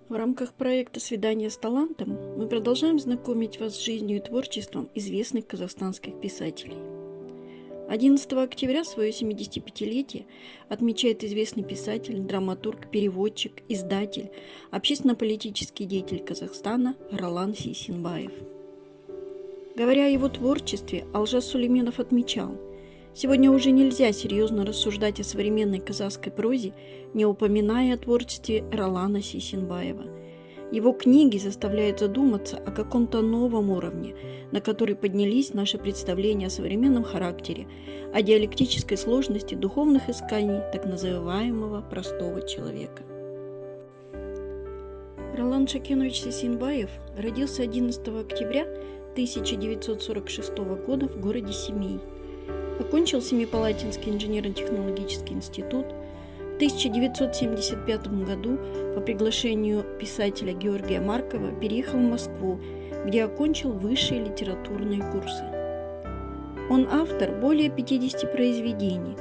В рамках проекта «Свидание с талантом» мы продолжаем знакомить вас с жизнью и творчеством известных казахстанских писателей. 11 октября свое 75-летие отмечает известный писатель, драматург, переводчик, издатель, общественно-политический деятель Казахстана Ролан Сейсенбаев. Говоря о его творчестве, Алжас Сулейменов отмечал: «Сегодня уже нельзя серьезно рассуждать о современной казахской прозе, не упоминая о творчестве Ролана Сейсенбаева. Его книги заставляют задуматься о каком-то новом уровне, на который поднялись наши представления о современном характере, о диалектической сложности духовных исканий так называемого простого человека». Ролан Шакенович Сейсенбаев родился 11 октября 1946 года в городе Семей. Окончил Семипалатинский инженерно-технологический институт. В 1975 году по приглашению писателя Георгия Маркова переехал в Москву, где окончил высшие литературные курсы. Он автор более 50 произведений.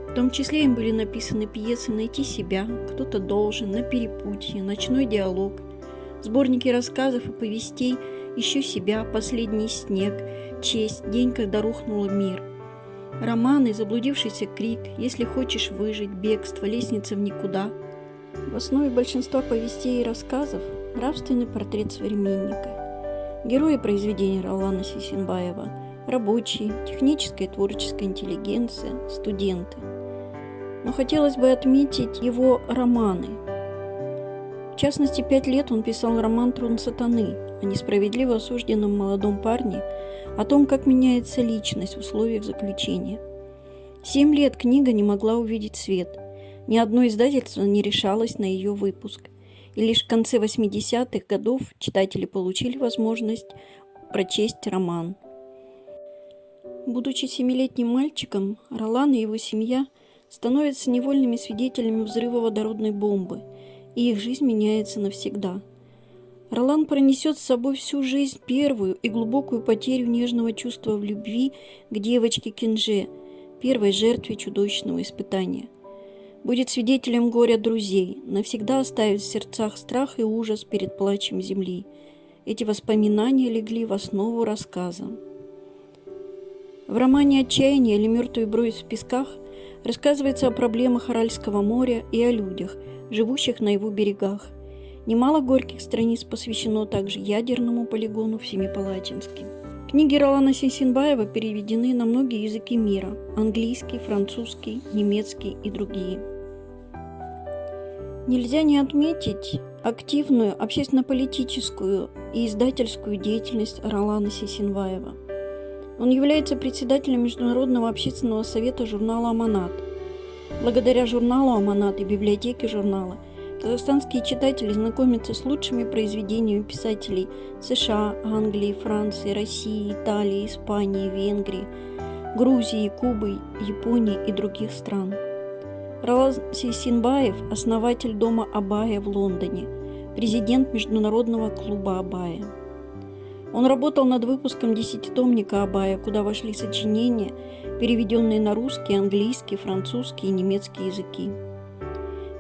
В том числе им были написаны пьесы «Найти себя», «Кто-то должен», «На перепутье», «Ночной диалог», сборники рассказов и повестей «Ищу себя», «Последний снег», «Честь», «День, когда рухнул мир», романы «Заблудившийся крик», «Если хочешь выжить», «Бегство», «Лестница в никуда». В основе большинства повестей и рассказов нравственный портрет современника. Герои произведений Ролана Сейсенбаева – рабочие, техническая и творческая интеллигенция, студенты. Но хотелось бы отметить его романы. В частности, 5 лет он писал роман «Трон сатаны» о несправедливо осужденном молодом парне, о том, как меняется личность в условиях заключения. 7 лет книга не могла увидеть свет. Ни одно издательство не решалось на ее выпуск. И лишь в конце 80-х годов читатели получили возможность прочесть роман. Будучи 7-летним мальчиком, Ролан и его семья становятся невольными свидетелями взрыва водородной бомбы, и их жизнь меняется навсегда. Ролан пронесет с собой всю жизнь первую и глубокую потерю нежного чувства в любви к девочке Кенже, первой жертве чудовищного испытания. Будет свидетелем горя друзей, навсегда оставит в сердцах страх и ужас перед плачем земли. Эти воспоминания легли в основу рассказа. В романе «Отчаяние» или «Мертвый бронз в песках» рассказывается о проблемах Аральского моря и о людях, живущих на его берегах. Немало горьких страниц посвящено также ядерному полигону в Семипалатинске. Книги Ролана Сейсенбаева переведены на многие языки мира – английский, французский, немецкий и другие. Нельзя не отметить активную общественно-политическую и издательскую деятельность Ролана Сейсенбаева. Он является председателем Международного общественного совета журнала «Аманат». Благодаря журналу «Аманат» и библиотеке журнала казахстанские читатели знакомятся с лучшими произведениями писателей США, Англии, Франции, России, Италии, Испании, Венгрии, Грузии, Кубы, Японии и других стран. Ролан Сейсенбаев – основатель дома Абая в Лондоне, президент Международного клуба Абая. Он работал над выпуском 10-томника Абая, куда вошли сочинения, переведенные на русский, английский, французский и немецкий языки.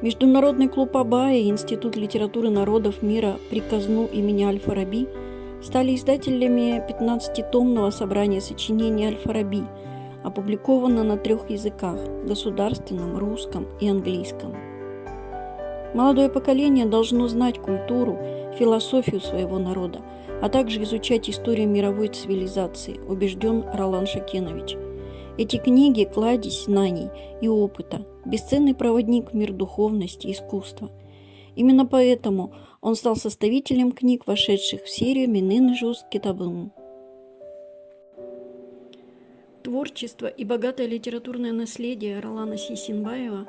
Международный клуб Абая и Институт литературы народов мира при Казну имени Аль-Фараби стали издателями 15-томного собрания сочинений Аль-Фараби, опубликовано на 3 языках – государственном, русском и английском. Молодое поколение должно знать культуру, философию своего народа, а также изучать историю мировой цивилизации, убежден Ролан Шакенович. Эти книги – кладезь знаний и опыта, бесценный проводник в мир духовности и искусства. Именно поэтому он стал составителем книг, вошедших в серию «Менен Жуз Китабын». Творчество и богатое литературное наследие Ролана Сейсенбаева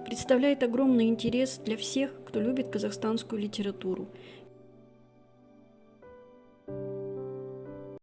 представляет огромный интерес для всех, кто любит казахстанскую литературу